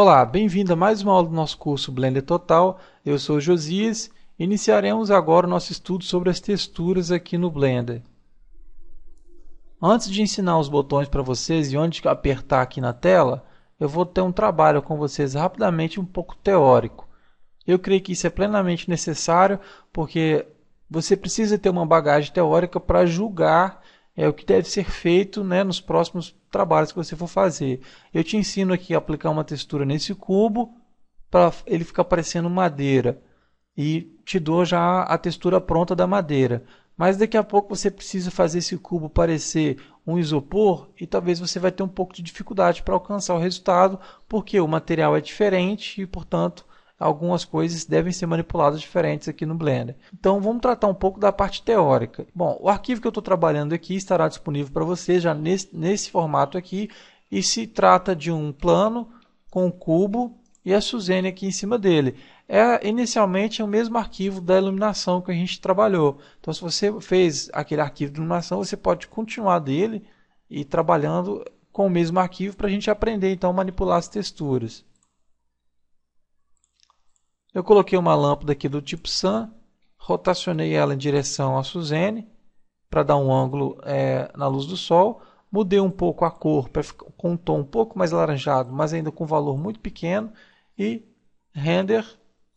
Olá, bem-vindo a mais uma aula do nosso curso Blender Total. Eu sou o Josias. Iniciaremos agora o nosso estudo sobre as texturas aqui no Blender. Antes de ensinar os botões para vocês e onde apertar aqui na tela, eu vou ter um trabalho com vocês rapidamente um pouco teórico. Eu creio que isso é plenamente necessário porque você precisa ter uma bagagem teórica para julgar o que deve ser feito, nos próximos trabalhos que você for fazer. Eu te ensino aqui a aplicar uma textura nesse cubo para ele ficar parecendo madeira e te dou já a textura pronta da madeira. Mas daqui a pouco você precisa fazer esse cubo parecer um isopor e talvez você vai ter um pouco de dificuldade para alcançar o resultado porque o material é diferente e, portanto, algumas coisas devem ser manipuladas diferentes aqui no Blender. Então vamos tratar um pouco da parte teórica. Bom, o arquivo que eu estou trabalhando aqui estará disponível para você já nesse formato aqui e se trata de um plano com um cubo e a Suzane aqui em cima dele. Inicialmente é o mesmo arquivo da iluminação que a gente trabalhou. Então se você fez aquele arquivo de iluminação, você pode continuar dele e trabalhando com o mesmo arquivo para a gente aprender então a manipular as texturas. Eu coloquei uma lâmpada aqui do tipo Sun, rotacionei ela em direção à Suzane para dar um ângulo na luz do sol. Mudei um pouco a cor com um tom um pouco mais alaranjado, mas ainda com valor muito pequeno. E Render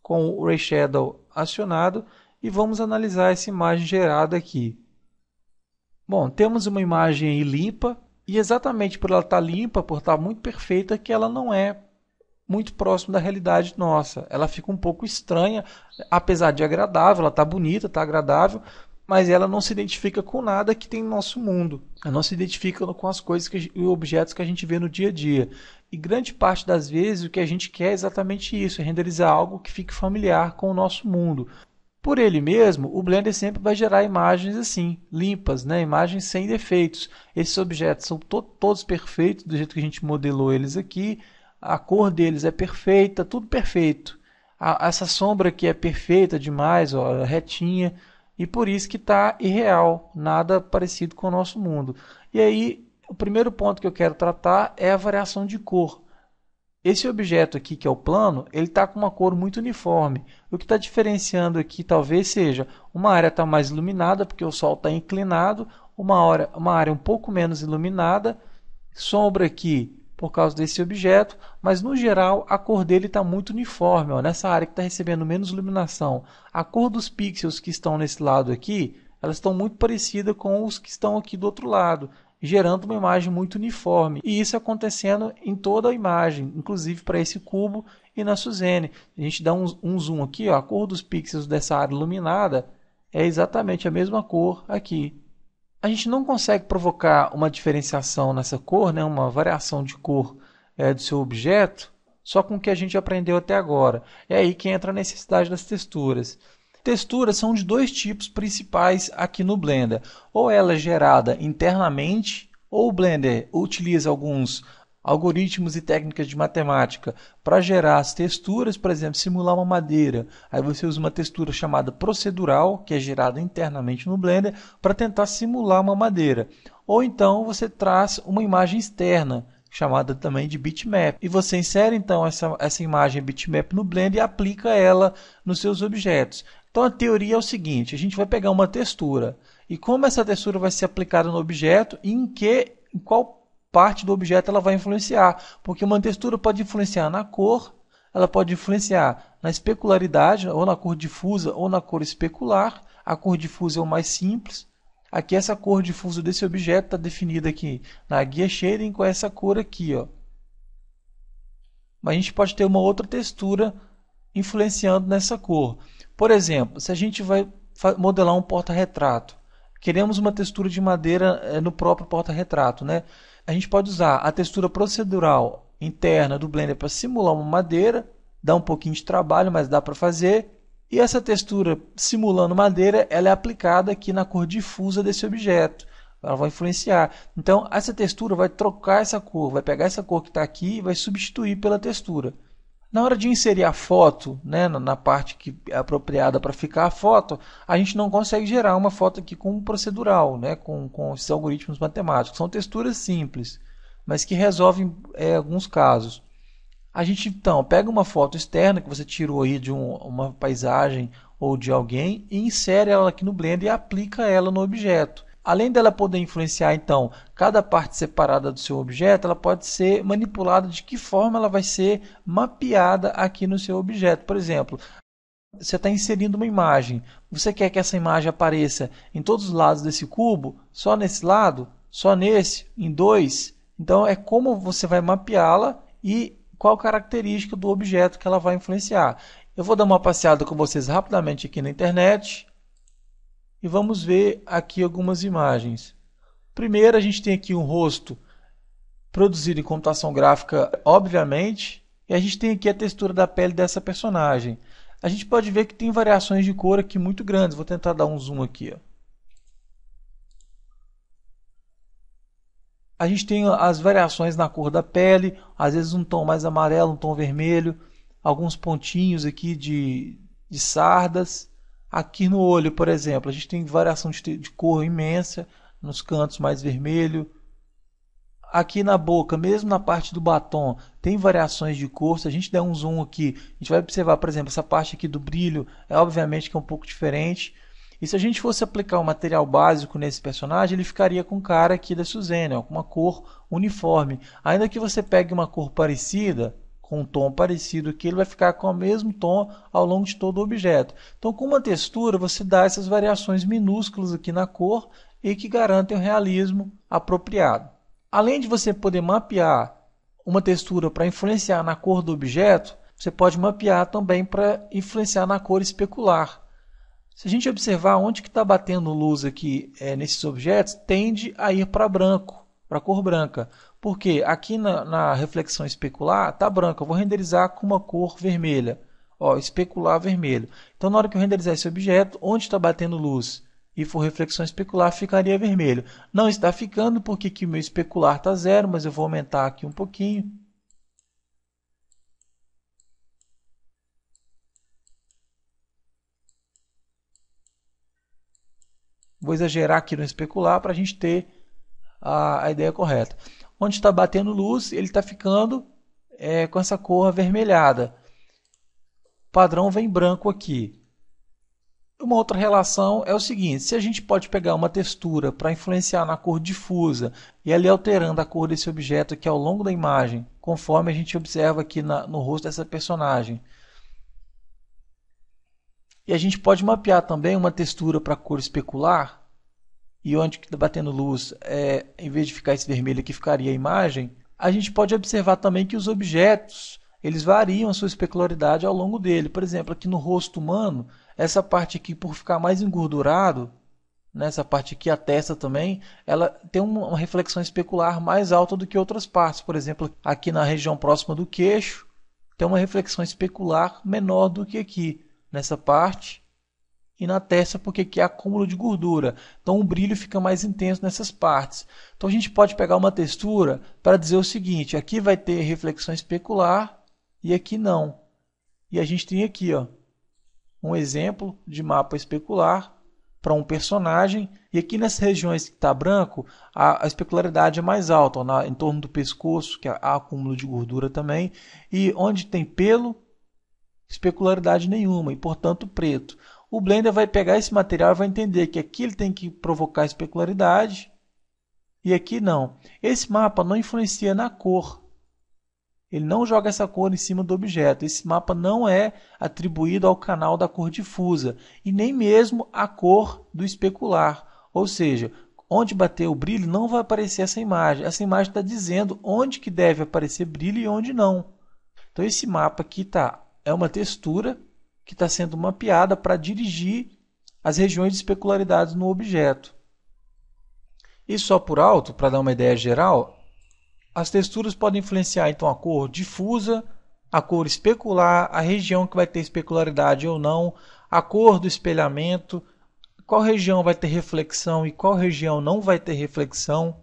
com o Ray Shadow acionado. E vamos analisar essa imagem gerada aqui. Bom, temos uma imagem aí limpa. E exatamente por ela estar limpa, por estar muito perfeita, que ela não é muito próximo da realidade nossa. Ela fica um pouco estranha, apesar de agradável, ela está bonita, está agradável, mas ela não se identifica com nada que tem no nosso mundo. Ela não se identifica com as coisas e objetos que a gente vê no dia a dia. E grande parte das vezes o que a gente quer é exatamente isso, é renderizar algo que fique familiar com o nosso mundo. Por ele mesmo, o Blender sempre vai gerar imagens assim, limpas, imagens sem defeitos. Esses objetos são todos perfeitos, do jeito que a gente modelou eles aqui. A cor deles é perfeita, tudo perfeito. Essa sombra aqui é perfeita demais, ó, retinha, e por isso que está irreal, nada parecido com o nosso mundo. E aí, o primeiro ponto que eu quero tratar é a variação de cor. Esse objeto aqui, que é o plano, ele está com uma cor muito uniforme. O que está diferenciando aqui talvez seja uma área está mais iluminada, porque o sol está inclinado, uma área um pouco menos iluminada, sombra aqui por causa desse objeto, mas no geral a cor dele está muito uniforme. Ó, nessa área que está recebendo menos iluminação, a cor dos pixels que estão nesse lado aqui, elas estão muito parecidas com os que estão aqui do outro lado, gerando uma imagem muito uniforme. E isso acontecendo em toda a imagem, inclusive para esse cubo e na Suzane. A gente dá um zoom aqui, ó, a cor dos pixels dessa área iluminada é exatamente a mesma cor aqui. A gente não consegue provocar uma diferenciação nessa cor, uma variação de cor do seu objeto, só com o que a gente aprendeu até agora. É aí que entra a necessidade das texturas. Texturas são de dois tipos principais aqui no Blender. Ou ela é gerada internamente, ou o Blender utiliza alguns algoritmos e técnicas de matemática para gerar as texturas, por exemplo, simular uma madeira. Aí você usa uma textura chamada procedural, que é gerada internamente no Blender, para tentar simular uma madeira. Ou então você traz uma imagem externa, chamada também de bitmap. E você insere então essa imagem bitmap no Blender e aplica ela nos seus objetos. Então a teoria é o seguinte, a gente vai pegar uma textura. E como essa textura vai ser aplicada no objeto e em qual parte do objeto ela vai influenciar, porque uma textura pode influenciar na cor, ela pode influenciar na especularidade, ou na cor difusa ou na cor especular. A cor difusa é o mais simples. Aqui essa cor difusa desse objeto está definida aqui na guia shading com essa cor aqui, ó. Mas a gente pode ter uma outra textura influenciando nessa cor. Por exemplo, se a gente vai modelar um porta-retrato, queremos uma textura de madeira no próprio porta-retrato, A gente pode usar a textura procedural interna do Blender para simular uma madeira, dá um pouquinho de trabalho, mas dá para fazer. E essa textura simulando madeira, ela é aplicada aqui na cor difusa desse objeto. Ela vai influenciar. Então, essa textura vai trocar essa cor, vai pegar essa cor que está aqui e vai substituir pela textura. Na hora de inserir a foto, na parte que é apropriada para ficar a foto, a gente não consegue gerar uma foto aqui com um procedural, com esses algoritmos matemáticos. São texturas simples, mas que resolvem alguns casos. A gente então pega uma foto externa que você tirou aí de uma paisagem ou de alguém e insere ela aqui no Blender e aplica ela no objeto. Além dela poder influenciar então cada parte separada do seu objeto, ela pode ser manipulada de que forma ela vai ser mapeada aqui no seu objeto. Por exemplo, você está inserindo uma imagem. Você quer que essa imagem apareça em todos os lados desse cubo? Só nesse lado? Só nesse? Em dois? Então é como você vai mapeá-la e qual característica do objeto que ela vai influenciar. Eu vou dar uma passeada com vocês rapidamente aqui na internet e vamos ver aqui algumas imagens. Primeiro a gente tem aqui um rosto produzido em computação gráfica, obviamente, e a gente tem aqui a textura da pele dessa personagem. A gente pode ver que tem variações de cor aqui muito grandes. Vou tentar dar um zoom aqui. Ó. A gente tem as variações na cor da pele, às vezes um tom mais amarelo, um tom vermelho, alguns pontinhos aqui de sardas. Aqui no olho, por exemplo, a gente tem variação de cor imensa, nos cantos mais vermelho. Aqui na boca, mesmo na parte do batom, tem variações de cor. Se a gente der um zoom aqui, a gente vai observar, por exemplo, essa parte aqui do brilho é obviamente que é um pouco diferente. E se a gente fosse aplicar um material básico nesse personagem, ele ficaria com cara aqui da Suzane, ó, com uma cor uniforme. Ainda que você pegue uma cor parecida, com um tom parecido aqui, ele vai ficar com o mesmo tom ao longo de todo o objeto. Então, com uma textura, você dá essas variações minúsculas aqui na cor e que garantem o realismo apropriado. Além de você poder mapear uma textura para influenciar na cor do objeto, você pode mapear também para influenciar na cor especular. Se a gente observar onde que está batendo luz aqui nesses objetos, tende a ir para branco, para a cor branca. Porque aqui na reflexão especular está branco, eu vou renderizar com uma cor vermelha. Ó, especular vermelho. Então, na hora que eu renderizar esse objeto, onde está batendo luz e for reflexão especular, ficaria vermelho. Não está ficando porque aqui o meu especular está 0, mas eu vou aumentar aqui um pouquinho. Vou exagerar aqui no especular para a gente ter a ideia correta. Onde está batendo luz, ele está ficando com essa cor avermelhada. O padrão vem branco aqui. Uma outra relação é o seguinte, se a gente pode pegar uma textura para influenciar na cor difusa e ali alterando a cor desse objeto aqui ao longo da imagem, conforme a gente observa aqui no rosto dessa personagem. E a gente pode mapear também uma textura para cor especular, e onde está batendo luz, em vez de ficar esse vermelho aqui, ficaria a imagem. A gente pode observar também que os objetos eles variam a sua especularidade ao longo dele. Por exemplo, aqui no rosto humano, essa parte aqui, por ficar mais engordurado, nessa parte aqui, a testa também, ela tem uma reflexão especular mais alta do que outras partes. Por exemplo, aqui na região próxima do queixo, tem uma reflexão especular menor do que aqui, nessa parte. E na testa, porque aqui é acúmulo de gordura. Então o brilho fica mais intenso nessas partes. Então a gente pode pegar uma textura para dizer o seguinte, aqui vai ter reflexão especular e aqui não. E a gente tem aqui um exemplo de mapa especular para um personagem. E aqui nessas regiões que está branco, a especularidade é mais alta, em torno do pescoço, que há acúmulo de gordura também. E onde tem pelo, especularidade nenhuma, e portanto preto. O Blender vai pegar esse material e vai entender que aqui ele tem que provocar especularidade e aqui não. Esse mapa não influencia na cor. Ele não joga essa cor em cima do objeto. Esse mapa não é atribuído ao canal da cor difusa e nem mesmo à cor do especular. Ou seja, onde bater o brilho não vai aparecer essa imagem. Essa imagem está dizendo onde que deve aparecer brilho e onde não. Então esse mapa aqui é uma textura que está sendo mapeada para dirigir as regiões de especularidades no objeto. E só por alto, para dar uma ideia geral, as texturas podem influenciar então a cor difusa, a cor especular, a região que vai ter especularidade ou não, a cor do espelhamento, qual região vai ter reflexão e qual região não vai ter reflexão,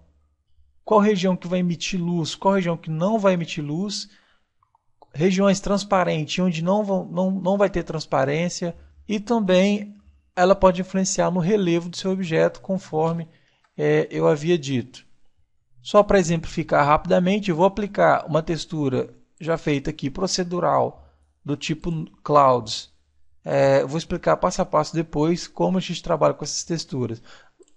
qual região que vai emitir luz, qual região que não vai emitir luz, regiões transparentes onde não vai ter transparência e também ela pode influenciar no relevo do seu objeto conforme eu havia dito. Só para exemplificar rapidamente, eu vou aplicar uma textura já feita aqui, procedural, do tipo Clouds. Eu vou explicar passo a passo depois como a gente trabalha com essas texturas.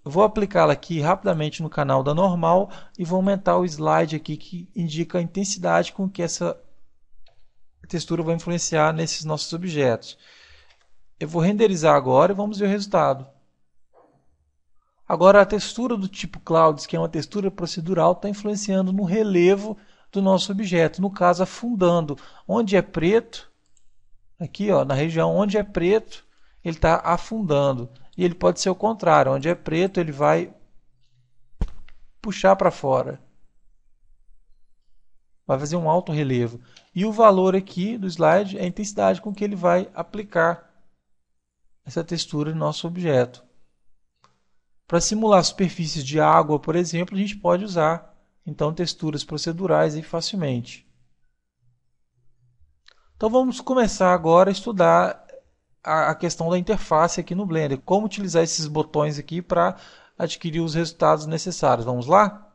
Eu vou aplicá-la aqui rapidamente no canal da normal e vou aumentar o slide aqui que indica a intensidade com que essa textura vai influenciar nesses nossos objetos. Eu vou renderizar agora e vamos ver o resultado. Agora a textura do tipo Clouds, que é uma textura procedural, está influenciando no relevo do nosso objeto, no caso afundando. Onde é preto, aqui ó, na região onde é preto, ele está afundando. E ele pode ser o contrário, onde é preto ele vai puxar para fora. Vai fazer um alto relevo. E o valor aqui do slide é a intensidade com que ele vai aplicar essa textura no nosso objeto. Para simular superfícies de água, por exemplo, a gente pode usar então texturas procedurais aí facilmente. Então vamos começar agora a estudar a questão da interface aqui no Blender. Como utilizar esses botões aqui para adquirir os resultados necessários. Vamos lá?